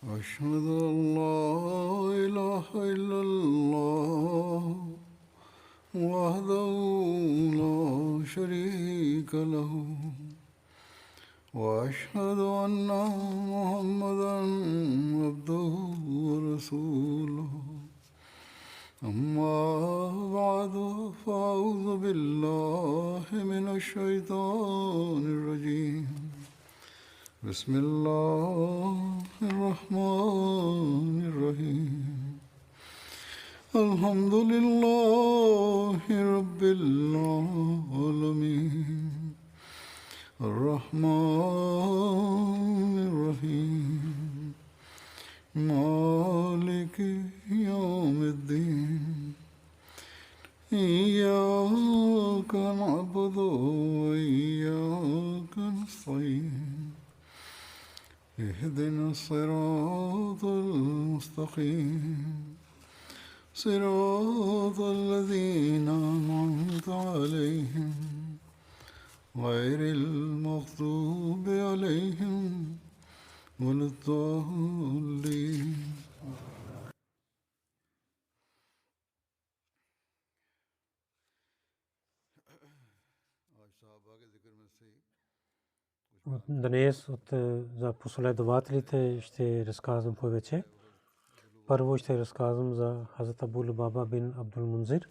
أشهد أن لا إله إلا الله وحده لا شريك له وأشهد أن محمدا عبده ورسوله أما بعد فأعوذ بالله من الشيطان الرجيم بسم الله الرحمن الرحيم الحمد لله رب العالمين الرحمن الرحيم مالك يوم الدين إياك نعبد وإياك نستعين اهدنا الصراط المستقيم صراط الذين أنعمت عليهم غير المغضوب عليهم ولا الضالين Днес за последователите ще разказвам повече. Първо ще разказвам за Хазрат Абу Лубаба бин Абдул Мунзир.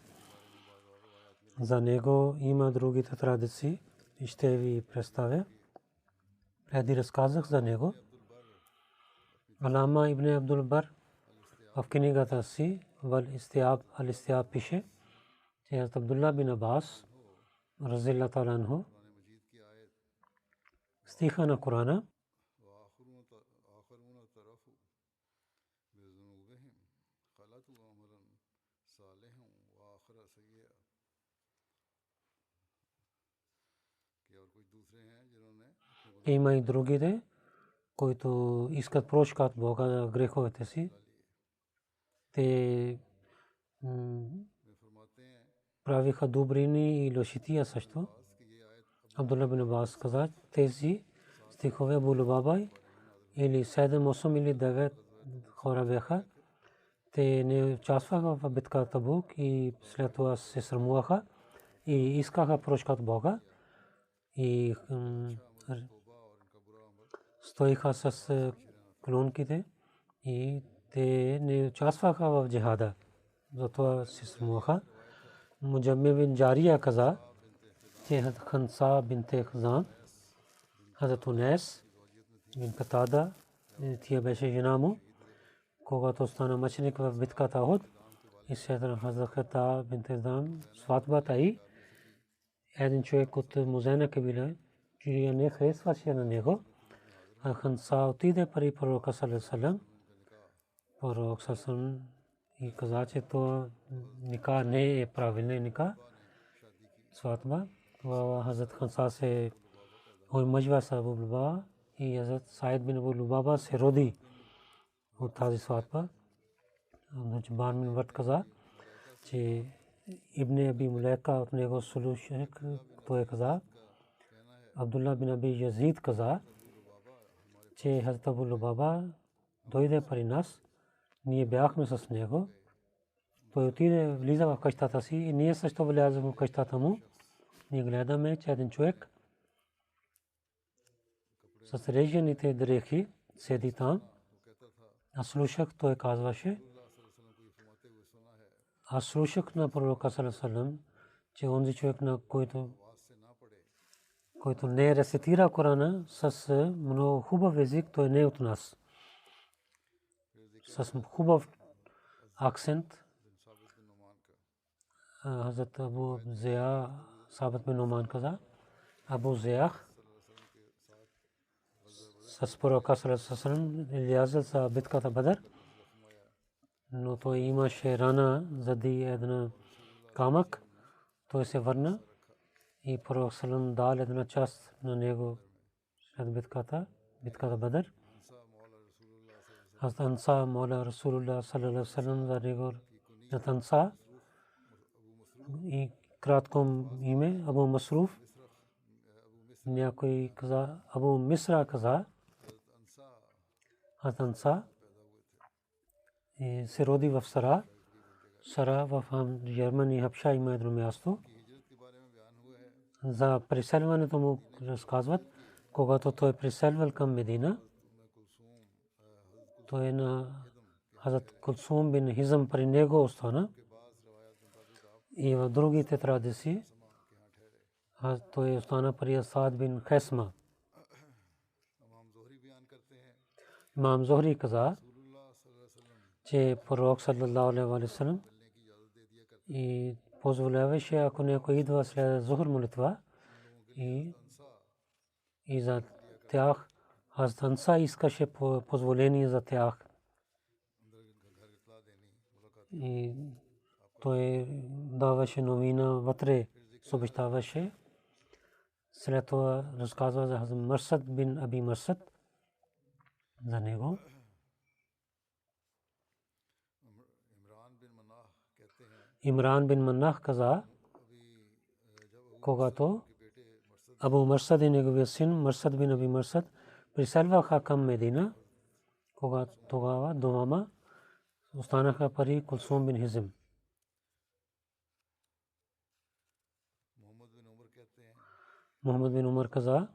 За него има другите традиции и ще ви представя. Преди разказах за него. Алама ибн Абдул Бар в книгата си Ал-Истиаб пише, че Хазрат Абдулла бин Аббас разилла та'ала анху стиха на Корана има и другите, които искат прошка от Бога за греховете си. Те правиха добрини и лошития също. Абдулла бин Аббас каза, тези стихове Абу Лубаба или 7, 8 или 9 хора бяха. Те не участваха в битката Табук и след това се срамуваха и искаха прошка от Бога и стоиха с клонките и те не участваха в джихада. Затова се срамуваха. Муджамми бин Джария каза, че Ханса бинте Хазан, Хазрат Унес бин Катада, тя беше жена му, когато стана мъченик в битката Ухуд, и след Хазрат Хата бинте Хазан сватбата и един човек от Музена кабила, чия не харесваше на него. Ханса отиде при пророка саллаллаху алейхи ва саллям. Пророк саллаллаху алейхи ва саллям и каза, че това ника не е правилен ника, сватба. Хазрат Ханса се омъжва с Абу Лубаба и Хазрат Саид бин Абу Лубаба се роди от тази сватба. Джабан бин Вард каза, че Ибн Аби Мулайка от него слушах, той каза. Абдулла бин Аби Язид каза, че Хазрат Абу Лубаба дойде при нас, ние бяхме с него. Той отиде, влиза в къщата си и ние също влязахме в къщата му. Ние гледаме, че един човек с режените дрехи седи там. Аз слушах, той казваше. Аз слушах на пророка саллаллаху алейхи ва саллям, че онзи човек, на който не рецитира Корана с много хубав език, той не е от нас. С хубав акцент. Хазрат Абу Зия Сабит бин Нуман каза, Абу Зиях с пророка саллаллаху алейхи ва саллям излязъл за битката Бадър, но той имаше рана заради една камък. Той се върна и пророк саллаллаху алейхи ва саллям дал една част на него след битката Бадър. Хазрат Анса маула Расулуллах саллаллаху алейхи ва саллям за него на Анса и кратко име Абу Масруф. Някой каза Абу Мисра каза Хазрат Анса се роди в Сара в Германия, Хабша има едно място. За преселването му разказват, когато той е преселвал към Медина, той е на Хазрат Кулсум бин Хизам при него остана. И в другите традиции той остана при Асад бин Хесма. Имам Зохри каза, че пророк саллаллаху алейхи ва саллям и позволяваше, ако някой идва след Зохр молитва и за тях Хазрат Анса искаше позволение за тях. И той даваше новина вътре, съобщаваше. След това разказва за Хазрат Марсад бин Аби Марсад за него. Имран бин Манах каза, когато Абу Марсад и неговия син Марсад бин Аби Марсад преселваха към Медина, тогава двама останаха при Кулсум бин Хизм. Мухаммад бин Умар каза,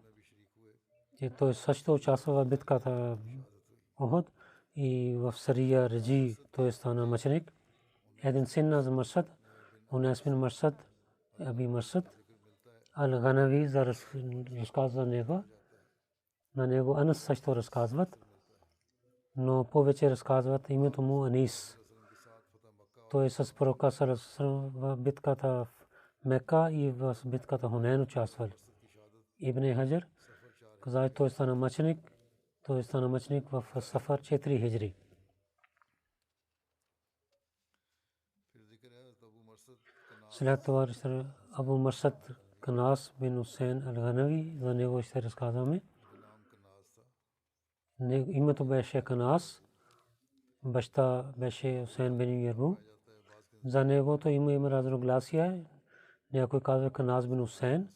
че той също участва в битката Ухуд и в Сария Раджи той стана мъченик. Един син на Марсад, Унайс бин Марсад, Аби Марсад, Ал-Ганави за разказва него. На него Анас също разказват, но повече разказват името му Анис. Той с пророка в битката в Мека и в битката Хунейн участвал. Ибн Хаджар каза, той стана мъченик в Сафар 4 хиджри. След това Абу Марсад Канас бин Хусейн Ал-Ганави, за него ще разказваме. Името беше Канас, баща беше Хусейн бин Ярбу. За негото има разногласия. Някой казва Канас бин Хусейн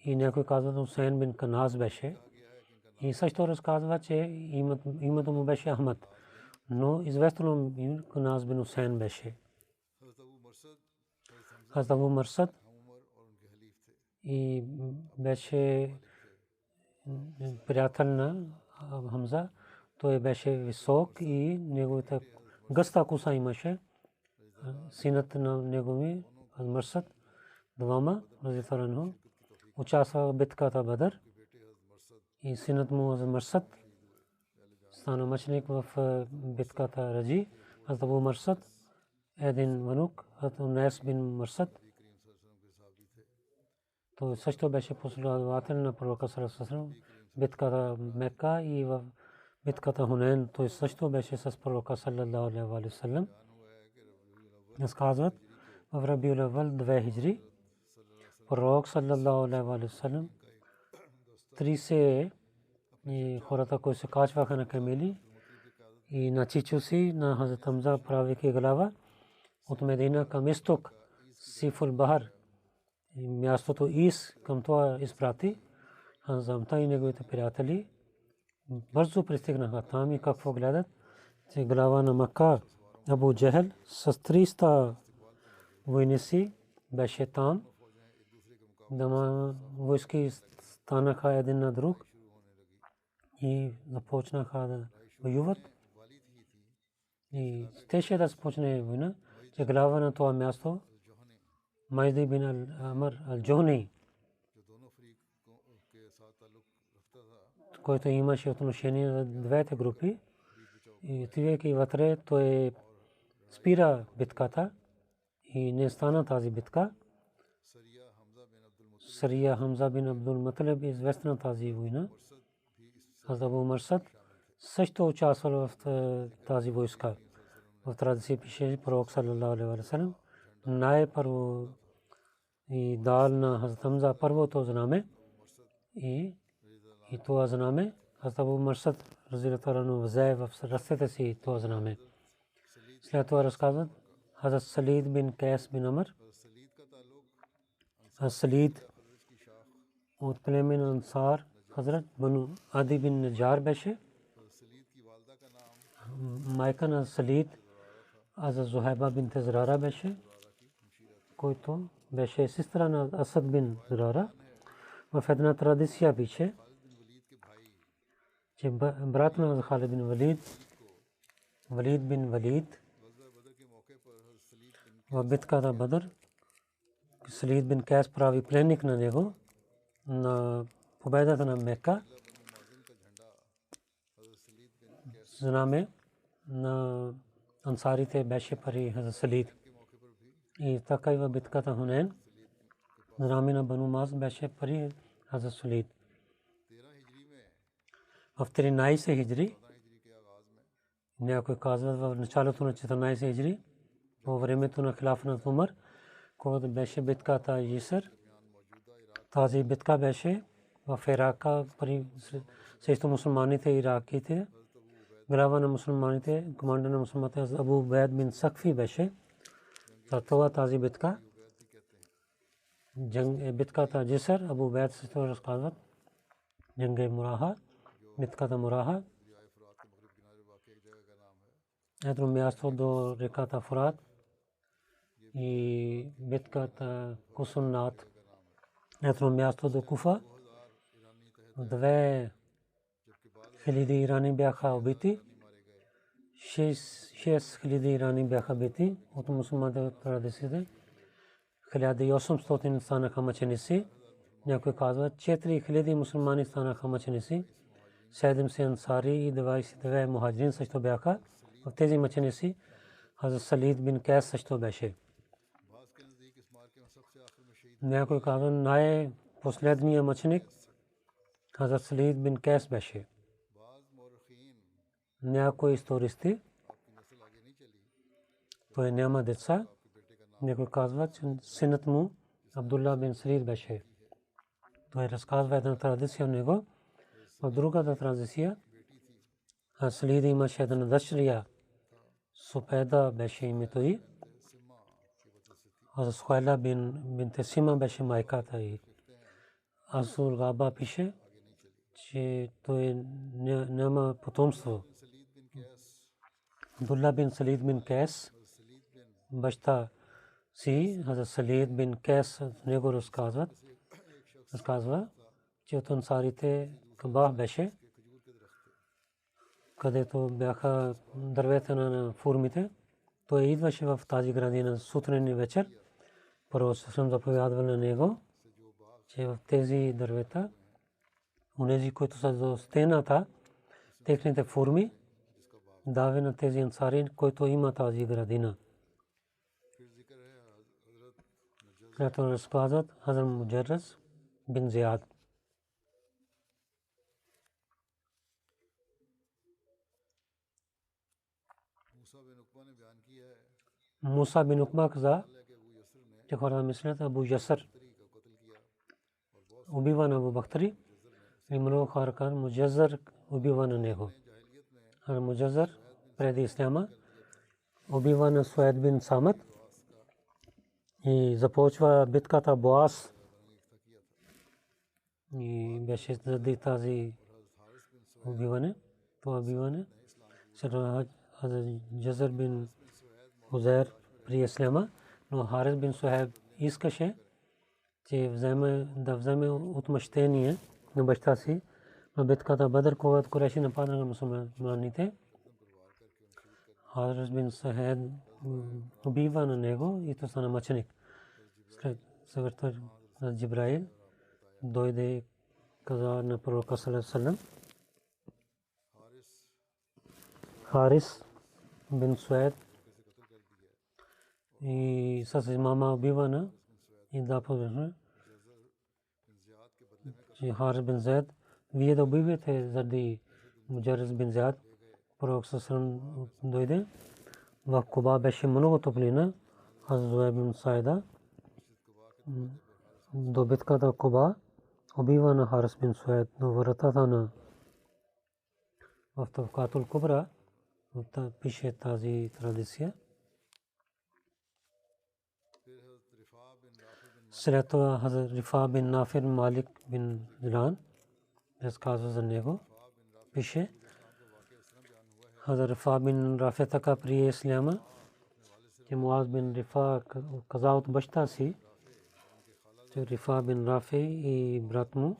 и някой казва Хусейн бин Канас беше. И също разказва, че името му беше Ахмад, но известно Канас бин Хусейн беше. Хазрат Абу Марсад и беше приятел на Хамза. Той беше висок и неговата гъста коса имаше. Синът на негови Марсад двама разифарано участва в битката Бадър и синът му Марсад стана мъченик в битката Раджи. Хазрат Абу Марсад един внук, Унайс бин Марсад, той също беше последовател на пророка саллаллаху алейхи ва саллям. Битката Мека и в битката Хунейн той също беше с пророка саллаллаху алейхи ва саллям. Разказват в Рабиул Аввал 2 хиджри пророк саллаллаху алейхи ва саллям 30 хората, които се качваха на камели и на чичуси на Хазрат Хамза правейки глава от Медина към изток Сифул Бахар, мястото Ис, към това изпрати Хамза и неговите приятели. Бързо пристигнаха там и какво гледат, че глава на Мака Абу Джехел с 300 войници беше там. Дама войски станаха един на друг и започнаха да воюват. И щеше да започне война, че глава на това място Майди бин Амр Ал-Джони, който имаше отношение за двете групи, и отивайки вътре, той спира битката и не стана тази битка. Сария Хамза бин Абдул Муталиб е известна тази война. Хазрат Абу Марсад също участвал в тази войска. В традиция пише пророк саллаллаху алейхи ва саллям най-първо и дал на Хазрат Хамза първото знаме и това знаме Хазрат Абу Марсад разилата рано взе в ръцете си това знаме. След това разказват Хазрат Салид бин Кайс бин Амр. Салид от племен Ансар, Хазрат Бану Ади бин Наджар беше. Майка на Салид Аза Зухайба бинт Зурара беше, който беше сестра на Асад бин Зурара. В една традиция пише, че брат на Халид бин Валид, Валид бин Валид, в битката Бадър, Салид бин Кайс прави пленник на него на победата на Мека. Знаме на ансарите беше пари за Салид. И така и в битката Хунейн знаме на Бану Маз беше пари за Салид. В 13 хиджри, някой казват в началото на 14 хиджри, по времето на хилафа на Умар, когато беше битката Йисър. Тази битка беше в Ирака срещу мусулманите и ираките. Глава на мусулманите, командир на мусулманите Абу Убайд бин Сакфи беше. За тази битка, битката Йисър, Абу Убайд се разказват. Джанге Мураха, битката Мураха. Ето място до реката Фурат и битката Кусуннат. Ето място до Куфа. 2000 ирани бяха убити. 6000 ирани бяха убити от мусулманите традициите. 1800 станаха мъченици. Някой казва 4000 мусулмани станаха мъченици. 70 ансари и 22 мухаджирин също бяха. В тези мъченици Хазрат Салид бин Кайс също беше. Някой казва най-последният мъченик Хазрат Салид бин Кайс беше. Някои истористи, той няма деца. Някой казва, че синът му Абдулла бин Салид беше. Той разказва една традиция от него. В другата традиция Салид имаше една дъщеря. Супеда беше името й. Хазрат Сухайла бин Тесима беше майката й. Асур Габа пише, че той няма потомство. Абдулла бин Салид бин Кайс, баща си, Хазрат Салид бин Кайс, него разказва, че от ансарите Кабах беше, където бяха дървета на фурмите. Той идваше в тази градина сутрин и вечер. Първо съм заповядвал на него, че в тези дървета, онези, които са до стената, техните фурми, дави на тези ансари, които има тази градина. Като разказват Хазрат Муджарраз бин Зияд. Муса бин Укба каза, че хората мислят Абу Ясър убива на Абу Бактри и много хора казват Муджазър убива на него. Муджазър преди исляма убива на Суайд бин Самат и започва битката Боас. И беше заради тази убиване, това убиване. След Джазър бин Хузайр при исляма, но Харис бин Сухайб искаше, че да вземе отмъщение на баща си на битката Бадър, когато Курейши нападнаха на мусулманите. Харис бин Сухайб убива на него и то стана мъченик. След смъртта на Джибраил дойде каза на пророка саллаллаху алейхи ва саллям, Харис бин Суайд и с имама убивана и да повече, че Харис бин Зайд, вие да убивате заради Муджарраз бин Зияд. Пророк саллаллаху дойде. В Куба беше много топлина. Хазрат Зуайб бин Сайда до битката Куба убива на Харис бин Суайд до вратата на в Тавкатул Кубра. Пише тази традиция. След това Хазрат Рифа бин Нафир Малик бин Дилан разказва за него. Пише Хазрат Рифа бин Рафи така прие исляма че Муаз бин Рифа каза от баща си, че Рифа бин Рафи и брат му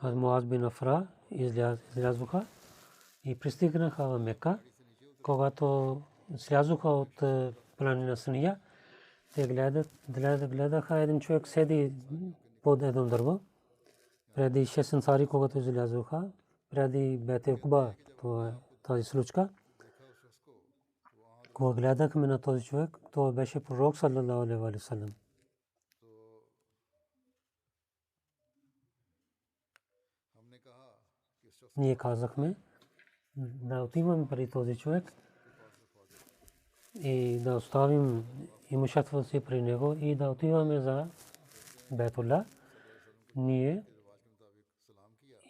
аз Муаз бин Афра излязоха и пристигнаха в Мека. Когато слязоха от планина Сания, те гледаха един човек седи под едно дърво. Преди 6 ансари, когато излязоха, преди Бейт Куба, тази случка, когато гледахме на този човек, той беше пророк саллалаху алейхи ва саллям. Ние казахме да отиваме при този човек и да оставим имуществото си при него и да отиваме за Бейтулла. Ние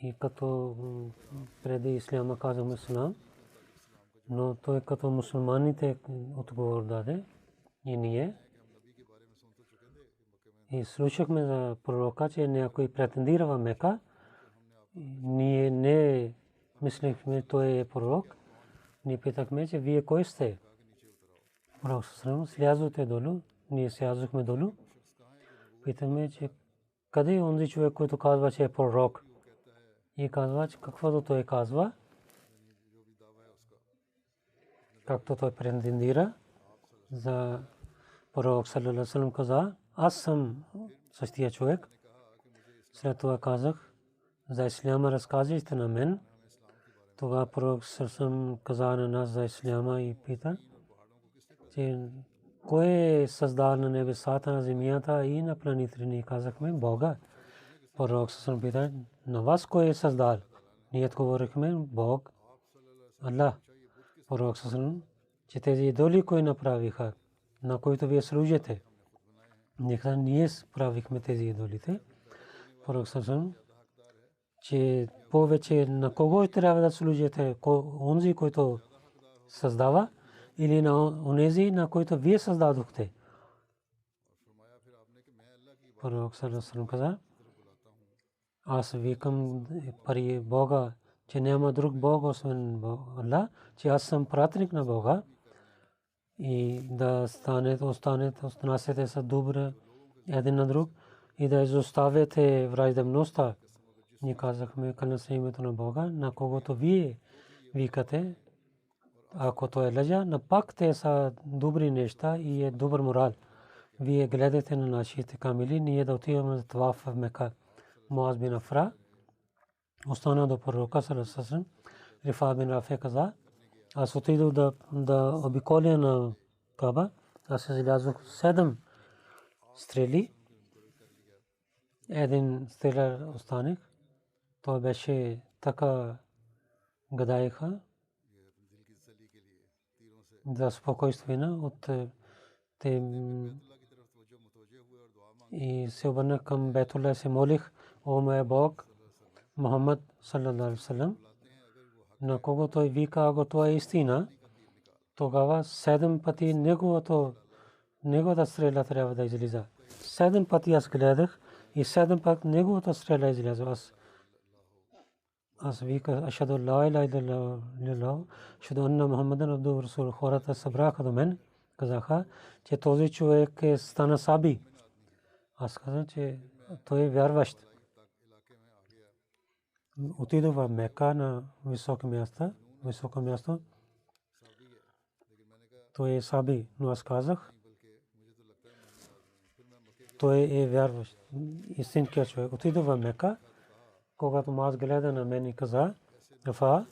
и като преди исляма казахме салам, но той като мусулманите отговор даде и ние и слушахме за пророка, че някой претендира в Мека. Ние не мислихме, той е пророк. Ние питахме, че вие кой сте? Пророк салам, слязохте долу. Ние слязохме долу. Питахме, че къде е онзи човек, който казва, че е пророк? И казва, че каквото той казва, както той претендира за пророк саллалаху алейхи ва саллям каза, аз съм същия човек. След това казах, за исляма разказвайте на мен. Тогава пророк саллалаху каза на нас за исляма и пита, че кой е създал на небесата, на земята и на планетите? Ние казахме Бога. Пророк саллалаху пита, на вас кой е създал? Ние отговорихме Бог, Аллах. Пророк саллалаху, че тези идоли кой направиха, на които вие служите? Ние правихме тези идолите. Пророк саллалаху, че повече на кого трябва да служите? Онзи, който създава, или на онези, на които вие създадохте? Пророк саллалаху каза, аз викам пари Бога, че няма друг Бог освен Аллах, че аз съм пратник на Бога и да останете са добре един на друг и да изоставяте враждебността. Ние казахме към името на Бога, на когото вие викате, ако той е лъжа, на пак те са добри неща и е добър морал. Вие гледате на нашите камили, ние да отиваме за това в Мека. Муаз бин Афра остана до пророка саллалаху алейхи ва саллям. Рифа бин Рафи каза, аз отидох да обиколя на Каба. Аз излязох 7 стрели. Един стреляр останах. Той беше така гадаеха за спокойствие от те и се обърнах към Бейтулла, се молих, о моя Бог, Мухаммад саллалаху алейхи ва саллям, на кого той вика, ако това е истина, тогава 7 пъти неговата стрела трябва да излиза. 7 пъти аз гледах и 7 пъти неговата стрела изляза. Аз вика, ашхаду ла иляха илlallah, ашхаду анна Мухаммадан абдуху расул. Хората събраха до мен, казаха, че този човек е стана саби. Аз казах, че той е вярващ. Отидох в Мека на високо място. Той е саби, но аз казах, той е вярващ, истинският човек. Отидох в Мека, когато Муаз гледа на мен и каза, Рафа,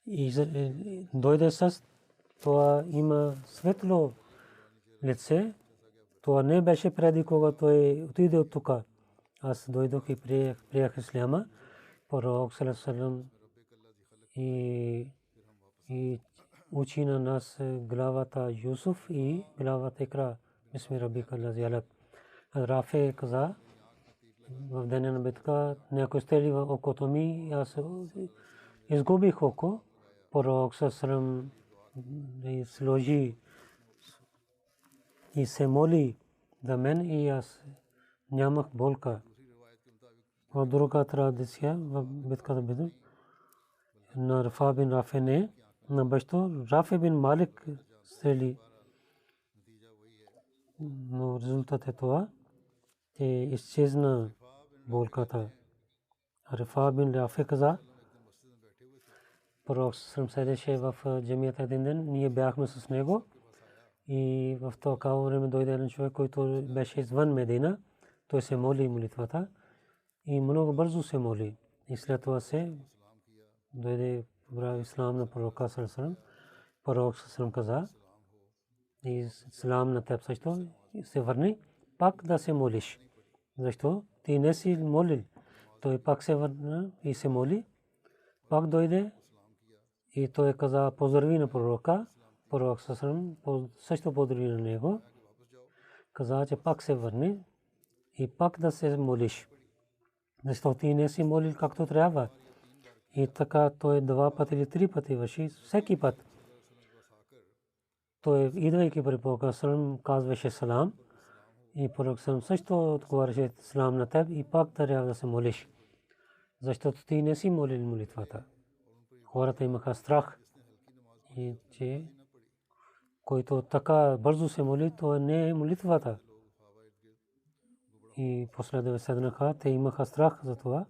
и дойде с това има светло лице. Това не беше преди, когато той отиде от тук. Аз дойдох и приех исляма. Пророк саллалаху алейхи ва саллям и учи на нас главата Юсуф и главата Икра. Бисми раббика аллази алак. Рафи каза, в деня на битка някой стели в окото ми, аз изгубих око. Пророк саллалаху алейхи ва саллям сложи и се моли за мен и аз нямах болка. В друга традиция в битката на Рафа бин Рафи не, на баща Рафи бин Малик стрели. Но резултат е това, че изчезна болката. Рифа бин Рафи каза, пророк седеше в джамията един ден, ние бяхме с него и в това време дойде един човек, който беше извън Медина. Той се моли молитвата и много бързо се моли. И след това се дойде в ислам на пророка саллаллаху. Пророк саллаллаху каза, и ислам на теб също се върни, пак да се молиш. Защо? Ти не си молил. Той пак се върна и се моли. Пак дойде и той каза поздрави на пророка. Пророк саллаллаху също поздрави на него. Каза, че пак се върни и пак да се молиш. Защо ти не си молил както трябва. И така той 2 пъти или 3 пъти върши. Всеки път той идвайки при пророка саллаллаху казваше салам. И пророк саллаллаху също отговаряше салам на теб и пак трябва да се молиш. Защото ти не си молил молитвата. Хората имаха страх, и че който така бързо се моли, то не е молитвата. И после седнаха, те имаха страх за това.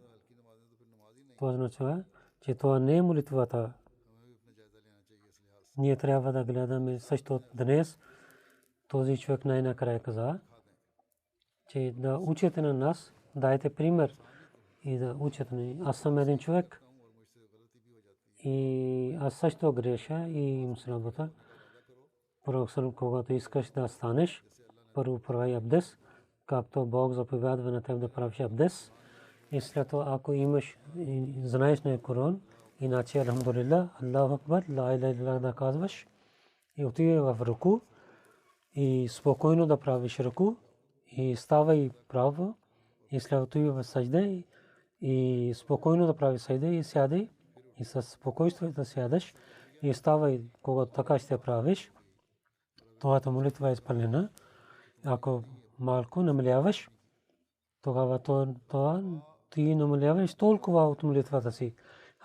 Това означава, че това не е молитвата. Ние трябва да гледаме също днес. Този човек най-накрая каза, че да учите на нас, дайте пример и да учат ни. Аз съм един човек и аз също греша и им се работа. Пророк саллаллаху, когато искаш да станеш, първо прави абдес, както Бог заповядва на теб да правиш абдес. И след това, ако имаш, знаеш на Коран, иначе алхамдулилlah, Аллаху акбар, ла иляха илlallah да казваш и отивай в руку и спокойно да правиш руку и ставай право и след това отивай в сажда и спокойно да правиш сажда и сядай и със спокойствие да сядаш и ставай, когато така ще правиш. Твоята молитва е изпълнена. Ако малко намаляваш, тогава това ти намаляваш толкова от молитвата си.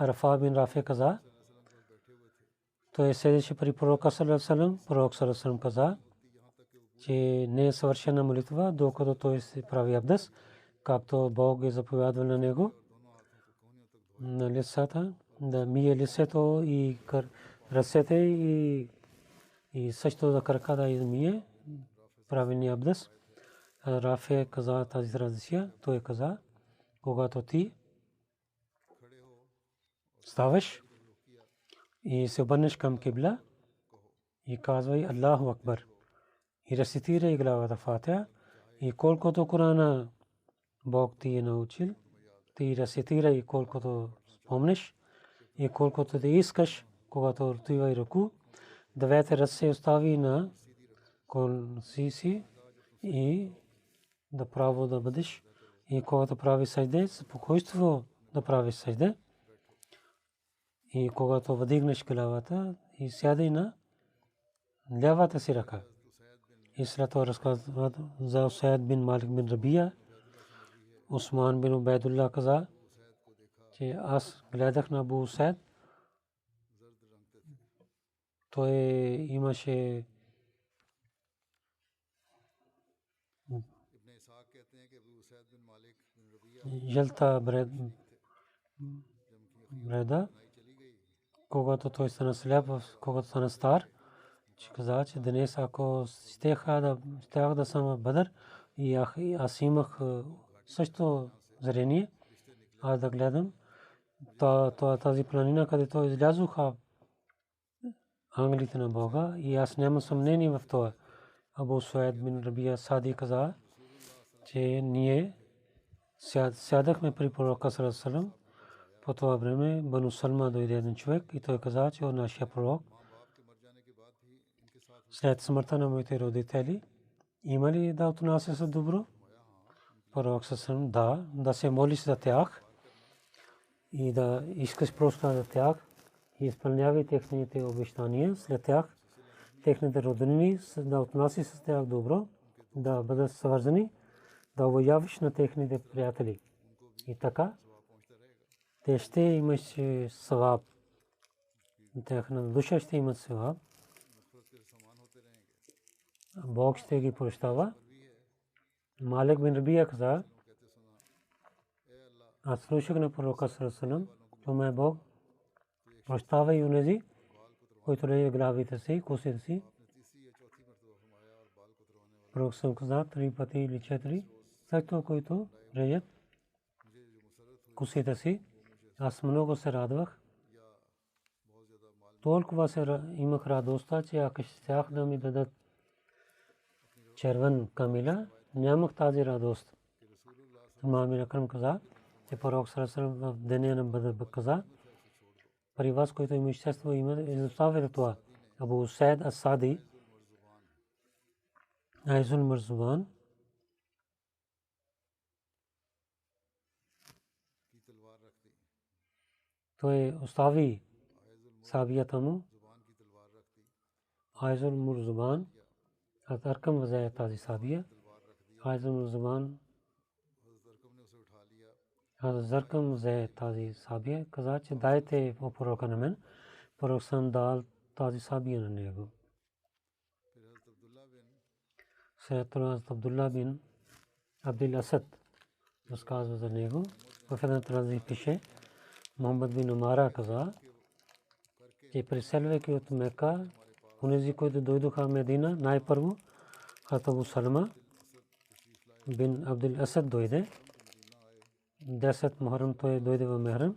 Рифа бин Рафи каза, той седеше при пророка саллаллаху алейхи ва саллям. Пророк саллаллаху алейхи ва саллям каза, че не е съвършена молитва, докато той се прави абдес, както Бог е заповядал на него. На лицата, да мие лицето и ръцете и също да крака да измие правилния абдес. Рафи каза тази традиция. Той каза, когато ти ставаш и се обърнеш към кибла и казвай Аллаху акбар и рецитирай главата Фатиха и колкото Корана Бог ти е научил, ти рецитирай колкото спомнеш и колкото ти искаш, когато отивай руку, двете ръце остави на колси си и да право да бъдеш и когато прави сажда, спокойство да правиш сажда и когато вдигнеш главата и сядай на лявата си ръка. И след това разказва за Усайд бин Малик бин Рабия. Усман бин Убайдулlah каза, че аз гледах на Абу Усайд. Той имаше жълта бреда. Когато той стана сляп, когато стана стар, че каза, че днес ако щях да съм в Бадър и аз имах също зрение, аз да гледам тази планина, където излязоха ангелите на Бога и аз нямам съмнение в това. Абу Суайд бин Рабия Сади каза, че ние сядахме при пророка саллаллаху алейхи ва саллям. По това време Бану Салма дойде един човек и той каза, че он нашия пророк след смъртта на моите родители има ли да отнася с добро? Пророк саллаллаху алейхи ва саллям, да се молиш за тях и да искаш просто за тях и изпълнявай техните обещания след тях, техните роднини, да отнасяш с тях добро, да бъдат свързани, да обявиш на техните приятели. И така те ще имаш саваб. Тяхна душа ще имат саваб. Бог ще ги прощава. Малик бин Рабия каза, аз слушах на пророка саллаллаху, че ме Бог прощава и онези, които реже главите си, косите си. Пророк съм каза 3 пъти или 4, също които режат косите си. Аз много се радвах. Толкова се имах радостта, че ако щях да ми дадат червен камила, нямах тази радост. Имам Акрам каза, че пророк саллаллаху в деня на Бадр каза, при вас, който има изчество, има изоставя това. Абу Усайд Ас-Сади, Айзул Марзубан, той остави сабията му. Айзул Марзубан, аз Аркам взе тази сабия. Айзул Марзубан, аз Заркам взе тази сабия. Каза, че дайте пророка на мен. Пророк съм дал тази сабия на него. След това Абдулла бин Абдул Асад разказва за него. В една трази пише, Мохаммад бин Умара каза, че преселвайки от Мека, онези, които дойдоха в Медина, най-първо Абу Салма бин Абдул Асад дойде. 10 Мухаррам той дойде в Мехрам.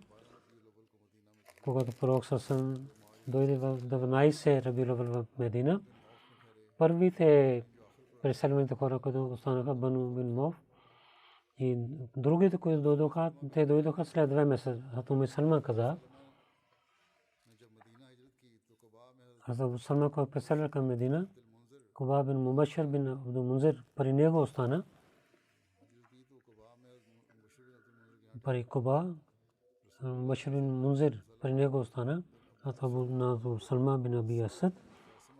Когато пророк съсъм дойде в 12 Рабиул Авъл в Медина, първите преселените хора, които останаха Бану бин Мов и другите, които дойдоха, те дойдоха след 2 месеца. Абу Салма каза, Абу Салма, който преселва към Медина, Куба бин Мубашир бин Абдул Мунзир, при него остана. При Куба, Мубашир бин Мунзир, при него остана. Абу Салма бин Аби Асад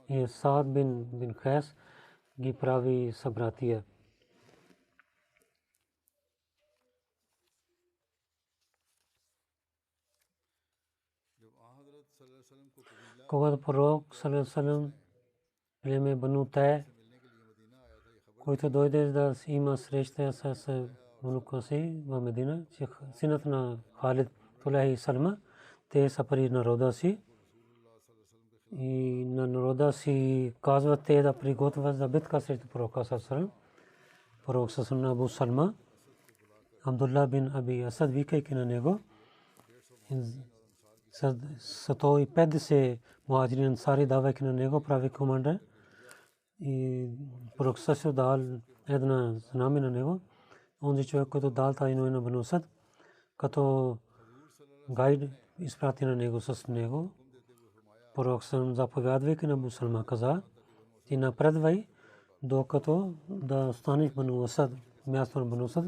и Саад бин Хайс ги прави събратия. Когато пророк саллаллаху племе Бану Тай, който дойде да има среща с внука си в Медина, синът на Халид Тулайхи Салма, те са при народа си и на народа си казват те да приготвят за битка срещу пророка саллаллаху. Пророк саллаллаху на Абу Салма, Абдулла бин Аби Асад, викайки на него, 150 мухаджирин ансари давайки на него, прави командир. И пророк саллаллаху дал една знаме на него. Онзи човек, който дал тази новина Бану Асад, като гайд изпрати на него с него. Пророк саллаллаху заповядвайки на Абу Салма каза, ти напредвай, докато да станеш Бану Асад, място на Бану Асад,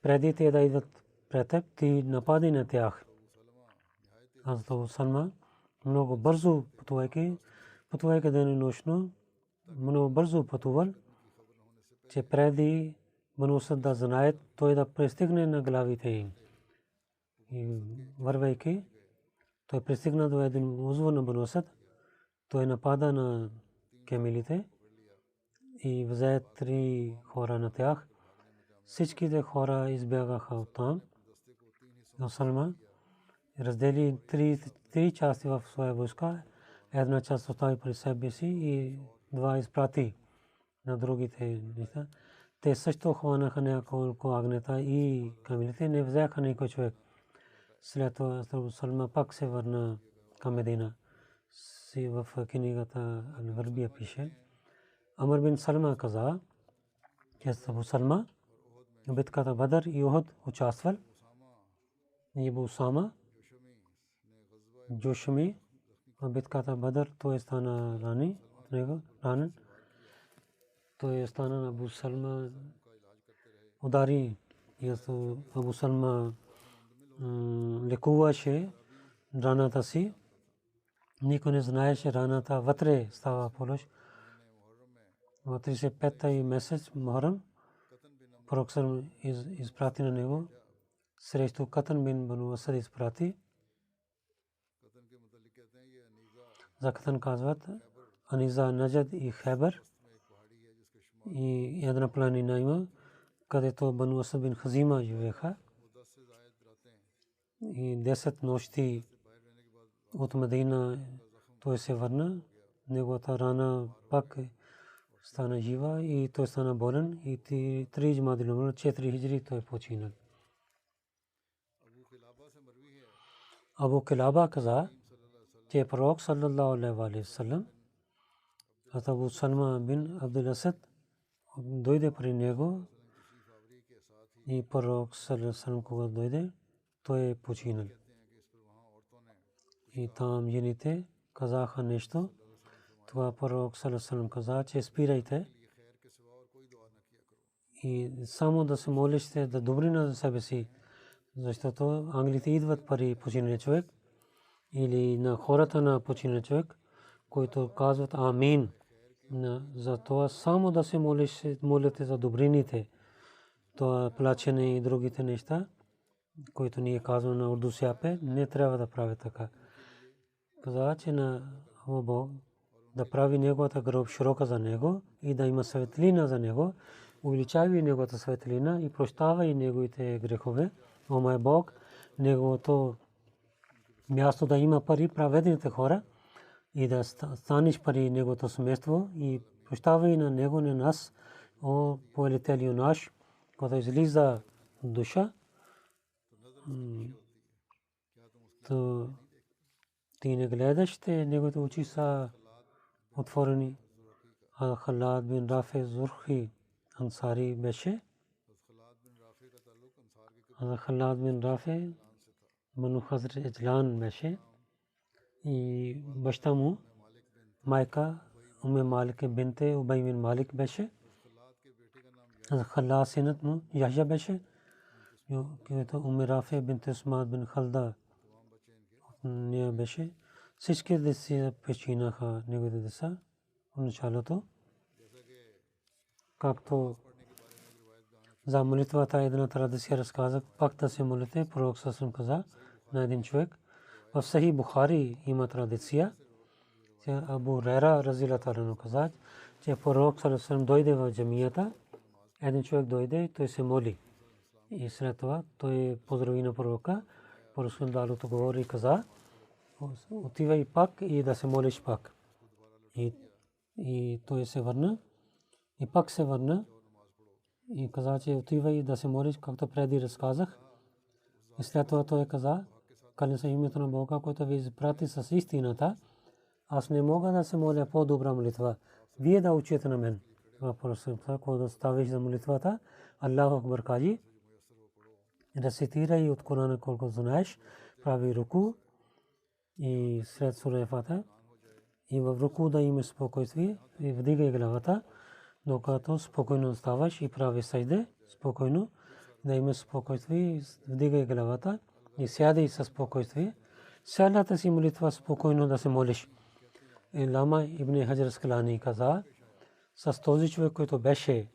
преди те да идват пред теб, ти нападай на тях. Аз Абу Салма много бързо пътувайки ден и нощно, много бързо пътувал, че преди Бану Асад да знаят, той да пристигне на главите им. И вървайки, той пристигна до един узвор на Бану Асад, той напада на камелите и взе 3 хора на тях. Всичките хора избягаха оттам. Абу Салма раздели 3 части в своя войска. Една част остави при себе си и 2 изпрати на другите неща. Те също хванаха няколко агнета и камелите, не взеха никой човек. След това Абу Салма пак се върна към Медина. Си в книгата Ал-Варбия пише. Амр бин Салма каза, че Абу Салма в битката Бадър и Ухуд участвал. И Абу Усама Джошми в битката Бадър, той стана ранен. Той стана на Абу Салма удари. И Абу Салма лекуваше раната си. Никой не знаеше раната вътре става по-лош. В 35-ти месец Мухаррам пророк изпрати на него срещу Катан бин Бану Асад изпрати. За Катан казват Аниза, Наджад и Хайбър. и една планина има, където Бану Асад бин Хазима живееха. И 10 нощи от Медина той се върна. Неговата рана пак стана жива и той стана болен. И 3 Джумадил Уула 4 хиджри той почина. Абу Килаба каза, че пророк саллаллаху алейхи ва саллям Абу Салма бин Абдул Асад дойде при него и пророк саллаллаху алейхи ва саллям когато дойде, той е починал. И там жените казаха нещо. Това пророк саллаллаху алейхи ва саллям каза, че спирайте и само да се молите да добрина за себе си, защото ангелите идват при починалия човек или на хората на починалия човек, които казват амин. За това само да се молите за добрините, това плачене и другите неща, които ние казваме на урду сяпе, не трябва да прави така. Каза, че на Бог да прави неговата гроб широка за него и да има светлина за него, увеличава неговата светлина и прощава и неговите грехове. О мой Бог, неговото място да има пари праведните хора и да станеш пари неговото семейство и прощава и на него, на нас, о повелители наш, който излиза душа, то ти не гледаш, те неговите очи са отворени. Халад бин Рафи Зурхи Ансари беше. Халад бин Рафи Бану Хазрат Иджлан беше. И баща му, майка Уме Малик бинте Убай бин Малик беше. Халад синът му Яхя беше. Който Уме Рафи бинте Усман бин Халда не беше. Всички деца починаха неговите деца в началото. Както за молитвата една традиция разказах, пак да се молите, пророк съвсем каза на един човек. В Сахих Бухари има традиция, че Абу Хурайра разияллаху анху каза, че пророк съвсем дойде в джамията, един човек дойде, той се моли. И след това той поздрави на пророка, пророк далото говори и каза, отивай пак и да се молиш пак. И той се върна и пак се върна и каза, че отивай да се молиш, както преди разказах. И след това той каза, клянем се името на Бога, който ви изпрати с истината, аз не мога да се моля по-добра молитва. Вие да учите на мен. Въпросът, когато ставиш за молитвата, Аллаху Акбар кажи, рецитирай от Корана колко знаеш, прави руку и след сура Фатиха и в руку да имаш спокойствие и вдигай главата, докато спокойно ставаш и прави сайде, спокойно да имаш спокойствие, вдигай главата и сядай със спокойствие. Цялата си молитва спокойно да се молиш. Лама Ибн Хаджар Аскалани каза, с този човек, който беше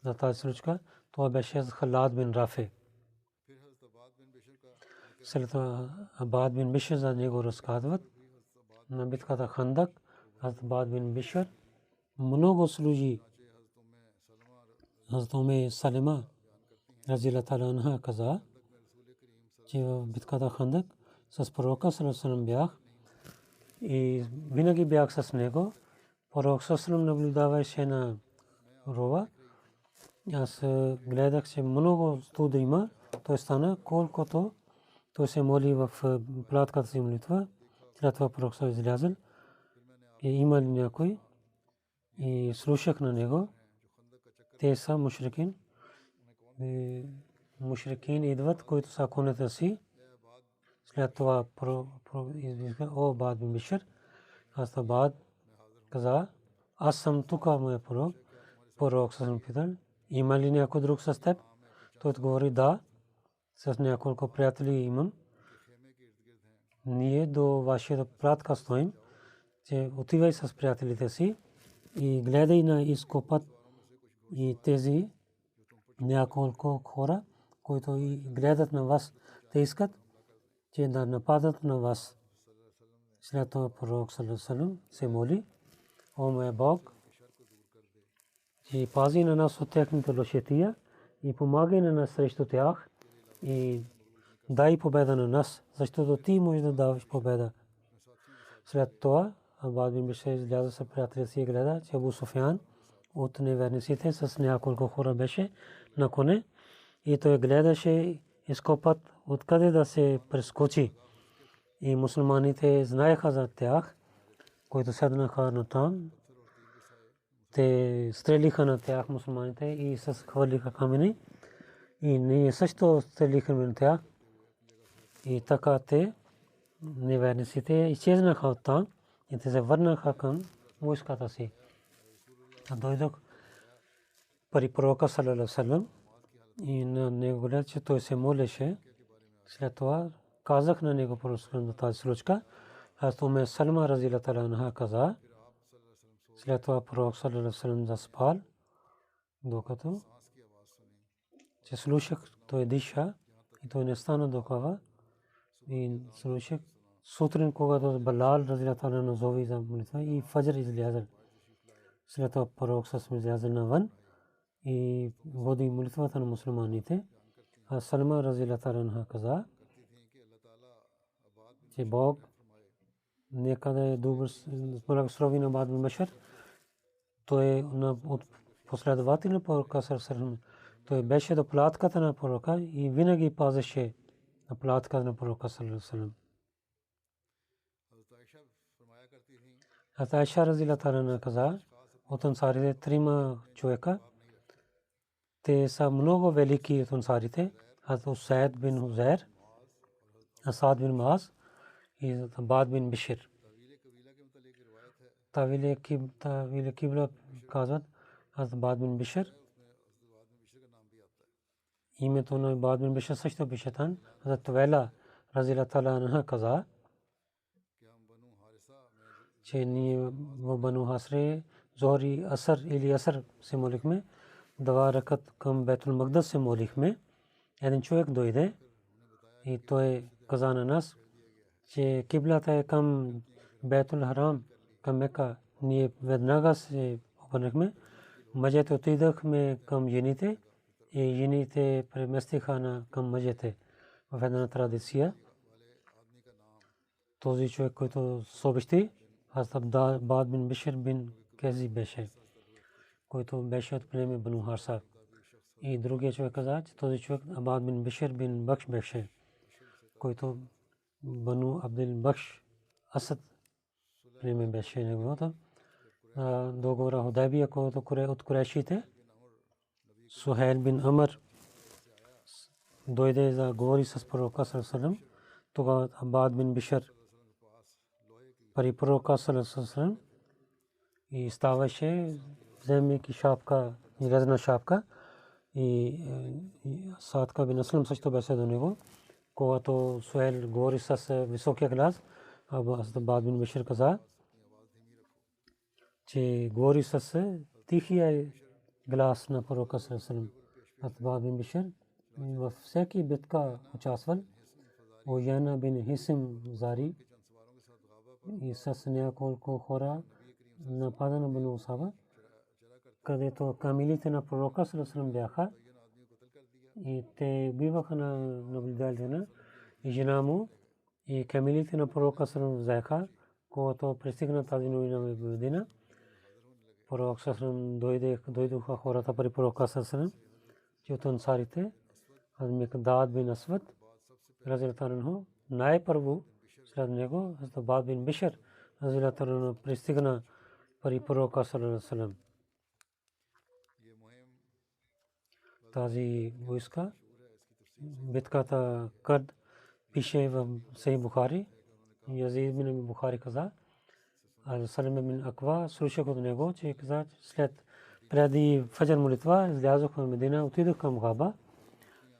за тази случка, това беше Халад бин Рафи. След това Абад бин Бишр за него разказват. На битката Хандак, Абад бин Бишр много служи. Хазрат Уме Салима разияллаху анха каза, че в битката Хандак с пророка саллаллаху алейхи ва саллям бях и винаги бях с него. Пророк саллаллаху алейхи ва саллям наблюдаваше на рова. Аз гледах, че много студа има. Той стана колкото той се моли в платката си молитва. След това пророк саллаллаху алейхи ва саллям излязъл и има ли някой и слушах на него. Те са мушрикин. Мушрикин идват, които са конете си. След това извика, о Абад бин Бишр. Аз Абад каза, аз съм тук, моя пророк. Пророк съм питал, има ли някой друг с теб? Той отговори, да, с няколко приятели имам. Ние до вашата пратка стоим, че отивай с приятелите си и гледай на изкопът и тези няколко хора, които и гледат на вас, те искат, че да нападат на вас. След това пророк саллаллаху алейхи ва саллям се моли, о мой Бог, че пази на нас от техните лошетия и помагай на нас срещу тях и дай победа на нас, защото ти можеш да даваш победа. След това Абад бин Бишр изляза с приятеля си и гледа, че Абу Суфян от неверниците с няколко хора беше на коне и той гледаше изкопът откъде да се прескочи. И мусулманите знаеха за тях, които седнаха на там. Те стрелиха на тях мусулманите и с хвърлиха камъни. И ние също стрелихме на тях. И така те, неверниците, изчезнаха от там и те се върнаха към войската си. Дойдох при пророка саллаллаху алейхи ва саллям и на него гледа, че той се молеше. След това казах на него по тази случка. Аз Уме Салма разилата таала анха каза. След това пророк саллаллаху алейхи ва саллям заспал, докато че слушах, той диша и той не стана докава. И слушах сутрин, когато Балал разилата таала назови за молитва и фаджр изляза. След това пророк със изляза навън и води молитвата на мусулманите. А Салма разилата таала анха каза, че Бог нека да е добър благослови на Абад бин Бишр. Той е от последовател на пророка саллаллаху алейхи ва саллям. Той беше до платката на пророка и винаги пазеше на платката на пророка саллаллаху алейхи ва саллям. Айша разилата таала анха каза, от ансарите трима човека. Те са много велики от ансарите. Усайд бин Хузайр, Асад бин Муаз и Абад бин Бишр. Тавиле Кибла казват Абад бин Бишр. Името на Абад бин Бишр също беше там. Тувайла разилата таала анха каза, че ние в Бану Хасре Зохри Аср или Аср се молихме. Два ракат към Бейтул Мақдис се молихме. Един човек дойде и той каза на нас, че киблата е към Бейтул Харам, към Мека. Ние веднага се обърнахме. Мъжете отидохме към жените и жените преместиха към мъжете в една традиция. Този човек, който съобщи, Абад бин Бишр бин Кези беше, който беше от племе Бану Харса. И другия човек каза, че този човек Абад бин Бишр бин Бакш беше, който Бану Абдул Бакш Асад племе беше неговото. Договора Худайбия, който от Курайшите, Сухайл бин Амр дойде да говори с пророка саллаллаху алейхи ва саллям. Тогава Абад бин Бишр при пророка саллаллаху алейхи ва саллям и ставаше, вземайки шапка, излезна шапка и Садка бин Аслам също беше до него. Когато Сухайл говори с високия глас, Абад бин Бишр каза, че говори с тихия глас на пророка саллаллаху алейхи ва саллям. Абад бин Бишр във всеки битка участвал. Ояна бин Хисим Зари и с няколко хора напада на Бану Усама, където камилите на пророка саллаллаху алейхи ва саллям бяха и те убиваха на наблюдателя и жена му и камилите на пророка саллаллаху алейхи ва саллям взеха. Когато пристигна тази новина в Медина, пророк саллаллаху алейхи ва саллям дойдоха хората при пророка саллаллаху алейхи ва саллям, че от ансарите Микдад бин Асвад разилата анху най-първо след него Абад бин Бишр разилата анху пристигна при пророка саллаллаху алейхи ва саллям. Тази войска, битката Кад, пише в Сахих Бухари. Язид бин Бухари каза, Салим бин Аква слушах от него, че каза, след преди фаджр молитва излязох в Медина, отидох към Габа.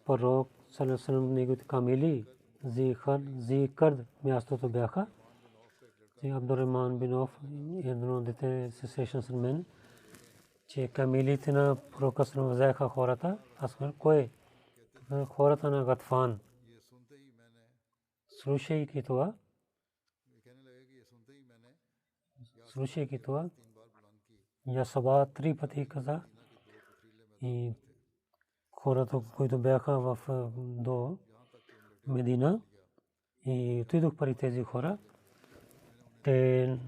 Пророк саллаллаху алейхи ва саллям неговите камили Зикърд мястото бяха. Абдурахман бин Ауф едно дете се срещна с мен, че камилите на пророка саллаллаху алейхи ва саллям взеха хората. Аз казах, кой? Хората на Гатфан. Слушайки това, я Саба 3 пъти каза, и хората, които бяха в до Медина и отидох при тези хора. Те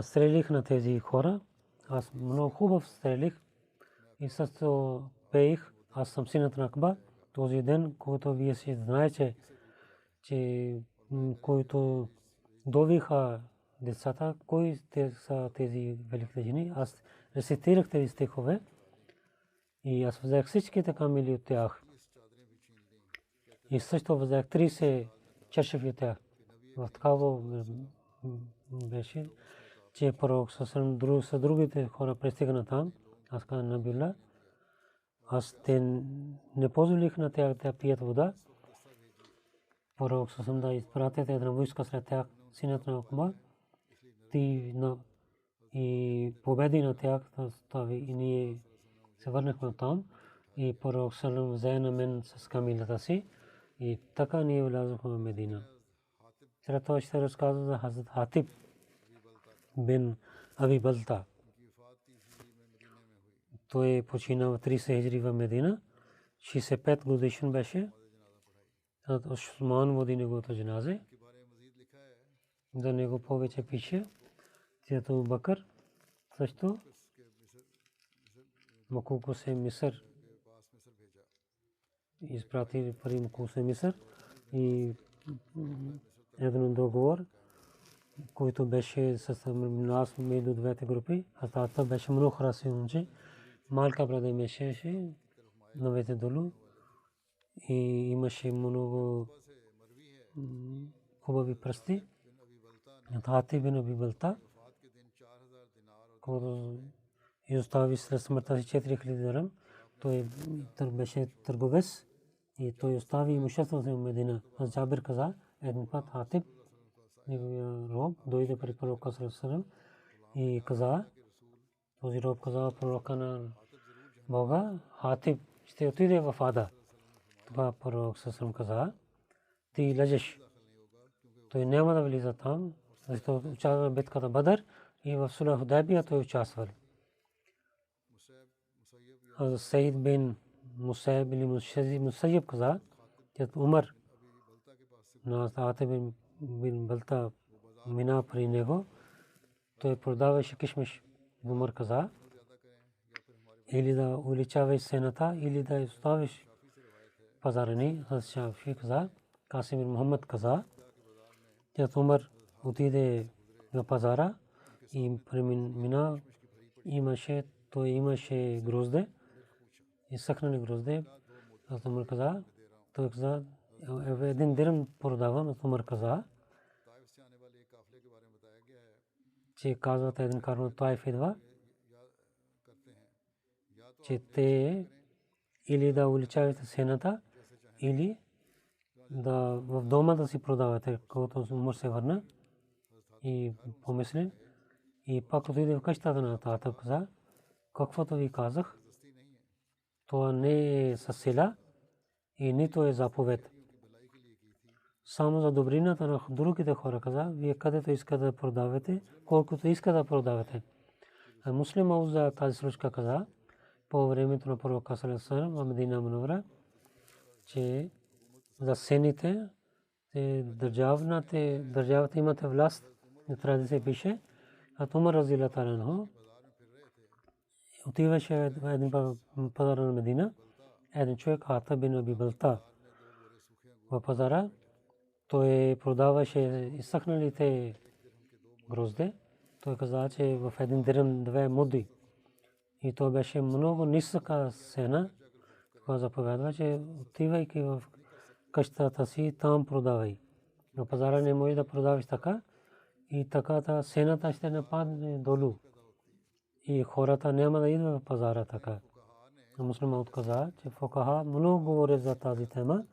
стрелих на тези хора. Аз много хубав стрелих и също пеех. Аз съм синът на Акба. Този ден, когато вие си знаете, че който довиха децата, кои са тези великите жени. Аз рецитирах тези стихове и аз взех всичките камили от тях. И също взех 30 чаши от тях. В такава беше, че пророк с другите хора пристигна там. Аз казах на Билла, аз те не позволих на тях да пият вода. Пророк съвсем да изпратите една войска сред тях, синът на Акба, и победи на тях, и ние се върнахме там и пророк съвсем взе на мен с камилата си и така ние влязохме в Медина. След това ще разказва за Хазрат Хатиб бин Аби Балта. Той почина в 30 хиджри в Медина, 65 годишен беше. Усман води неговото джаназе. За него повече пише Абу Бакър също Макуко се Мисър изпрати пари Макуко се Мисър и един договор, който беше с нас между двете групи. Хазрата беше много хорошо момче. Малка брада имаше новете долу и имаше много хубави пръсти. Хатиб бин Аби Балта, който изостави след смъртта си 4000 дирхам. Той беше търговец и той остави имуществото си в Медина. Джабир каза, един път Хатиб, неговия роб, дойде при пророка ﷺ и каза, този роб каза пророка на Бога, Хатиб ще отиде в ада. Това пророк ﷺ каза, ти лъжеш. Той няма да влиза там, защото участва в битката Бадър и в Сулх Худайбия той участвал. Саид бин Мусайб или Мусайб каза, че Умар на Хатиб бин Балта мина при него, той продаваше кишмиш. Умар каза, или да увеличаваш цената, или да оставиш пазара ни. Шафи каза, Касим бин Мухаммад каза, че Умар отиде на пазара и премина, той имаше грозде, изсъхнали грозде. Умар каза, той каза, един дирхам продавам. Умар каза, че казват един карван Таиф идва, че те или да увеличавате цената, или да в дома да си продавате, когато Умар се върна и помисли. И пак отиде в къщата на тата, каза, каквото ви казах, това не е със сила и нито е заповед. Само за добрината на другите хора каза, вие където искате да продавате, колкото искате да продавате. Муслим Ауз за тази случка каза, по времето на пророка ﷺ в Медина Мунаввара, че за сените, държавата имате власт, не трябва да се пише. А Умар разилата анху отиваше един пазар на Медина, един човек Хатиб бин Аби Балта в пазара, той продаваше изсъхналите грозде. Той каза, че в един дирхам 2 муди. И то беше много ниска цена. Това заповядва, че отивайки в къщата си, там продавай. На пазара не може да продаваш така. И така цената ще не падне долу. И хората няма да идват в пазара така. Муслимът каза, че фукаха много говорят за тази тема.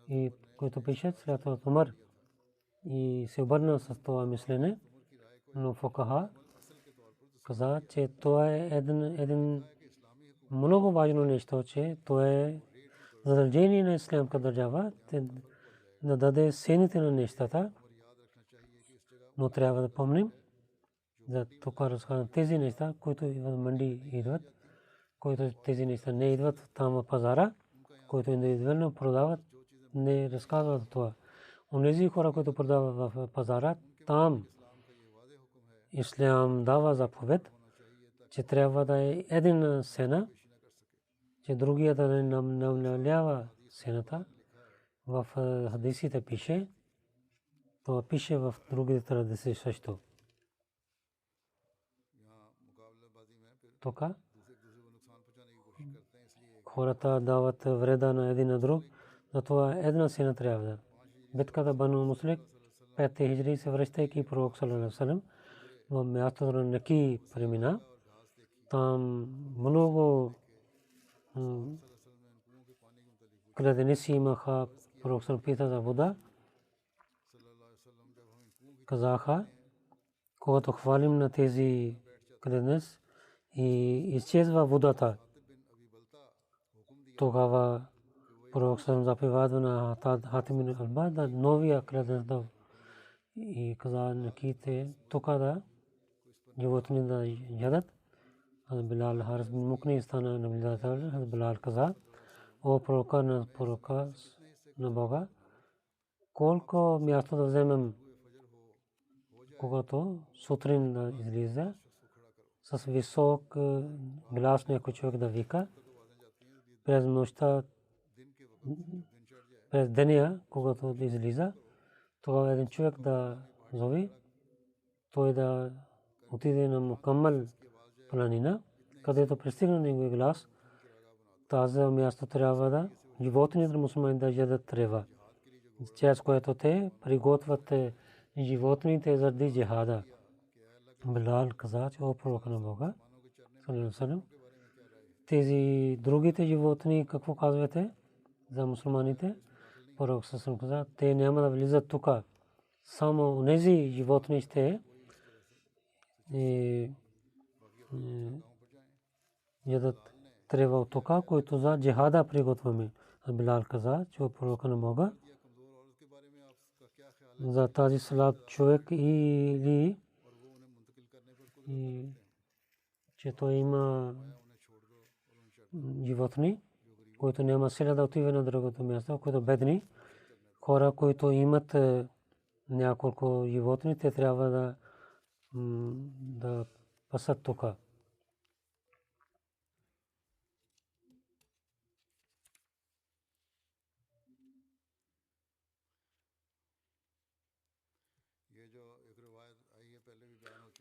И които пишат след това Умар и се обърна с това мислене. Но фукаха каза, че това е един много важно нещо, че това е задължение на ислямска държава да даде цените на нещата. Но трябва да помним за тук разказвам тези неща, които в манди идват, които тези неща не идват там в пазара, които индивидуално продават, не разказват това. Онези хора, които продават в пазара, там ислям дава заповед, че трябва да е един сена, че другия да не намалява сената. В хадисите пише, това пише в другите традиции също. Тока хората дават вреда на един на друг, затова една сена трябва да. Битката Бану Муслик, 5 хиджри се връщайки пророк саллаллаху алейхи ва саллям в мястото на Наки премина. Там много кладенци имаха. Пророк саллаллаху пита за вода. Казаха, когато хвалим на тези кладенци и изчезва водата, тогава пророк саллаллаху запевада на Хатим ибн Албад да новия кладенец да и каза Наките тока да животни да ядат. Билал Харис бин Мукни стана наблюдател. Билал каза, о пророка на Бога, колко място да вземем, когато сутрин да излиза с висок глас някой човек да вика, през нощта, през деня, когато излиза, тогава един човек да зови, той да отиде на Мукаммал планина, където пристигна неговия глас, тази място трябва да животните на мусулмани да ядат трева, чрез което те приготвят животните заради джихада. Билал каза, че о пророк на Бога, саллаллаху алейхи ва саллям, тези другите животни, какво казвате за мусулманите? Пророк саллаллаху алейхи ва саллям каза, те няма да влизат тук. Само тези животни ще ядат трева от тока, който за джихада приготвяме. Билал каза, че пророк на Бога за тази слаб човек или че той има животни, които няма сила да отива на другото място, които бедни хора, които имат няколко животни, те трябва да пасат тук.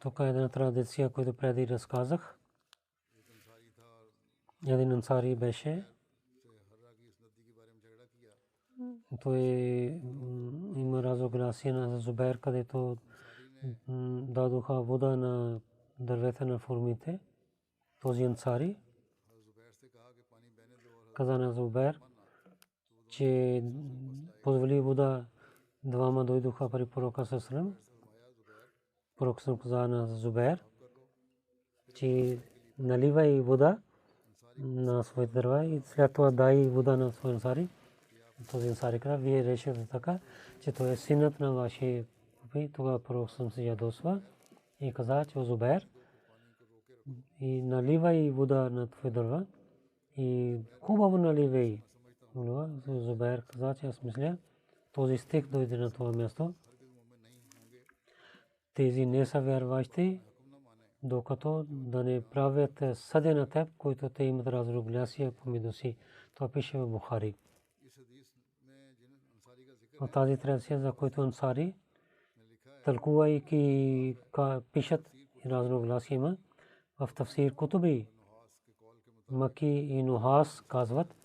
Тук е една традиция, която преди разказах. Един ансари беше. Той има разногласие на Зубайр, където дадоха вода на дървета на формите. Този ансари каза на Зубайр, че позволи вода. Двама дойдоха при пророка саллаллаху алейхи ва саллям. Пророк каза на Зубайр, че наливай вода на своите дърва и след това дай вода на своя ансари. Този ансари каза, вие решите така, че той е синът на вашия пупи. Тогава пророк се ядосва и каза, че Зубайр, и наливай вода на твоя дърва и хубаво наливай. Зубайр каза, че аз мисля, този стих дойде на това място. Тези не са вярващи, докато да не правят съден на теб, който те имат разногласие помежду си. Това пише в Бухари. В тази традиция, за който ансари, тълкувайки пишат разногласие има, в тафсир Кутуби, Маки и Нухас казват,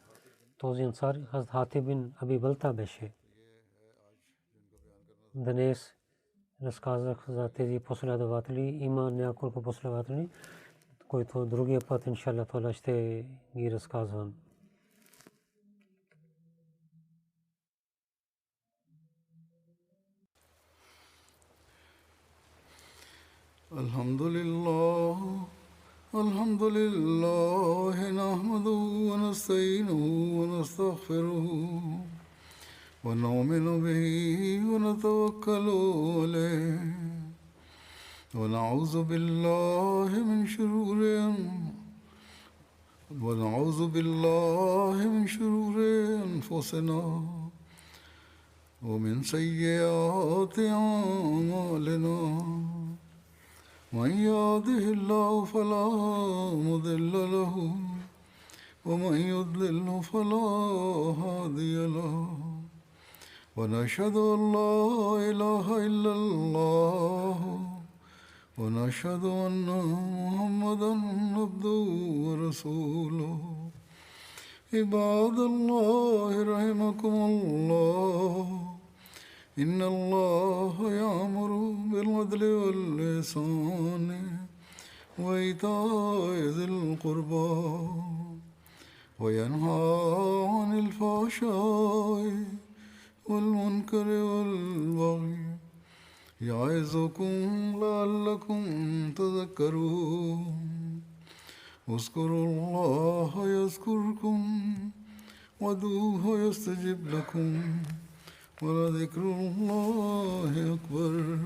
този ансар Хазрат Хатиб бин Аби Балта беше. Днес разказах за тези последователи. Има няколко последователи, които другия път, иншаллах таала, ще ги разказвам. Alhamdulillah, alhamdulillah, nahmaduhu wa nasta'inuhu wa nastaghfiruh. ونؤمن به ونتوكل عليه ونعوذ بالله من شرور ونعوذ بالله من شرور أنفسنا ومن سيئات أعمالنا من يهده الله فلا مضل له ومن يضلل فلا هادي له ونشهد أن لا إله إلا الله ونشهد أن محمدا عبده ورسوله عباد الله رحمكم الله إن الله يأمر بالعدل والإحسان وإيتاء ذي القربى وينهى عن الفحشاء والمنكر والبغي يعظكم لعلكم تذكرون اذكروا الله يذكركم وادعوه يستجب لكم ولذكر الله أكبر.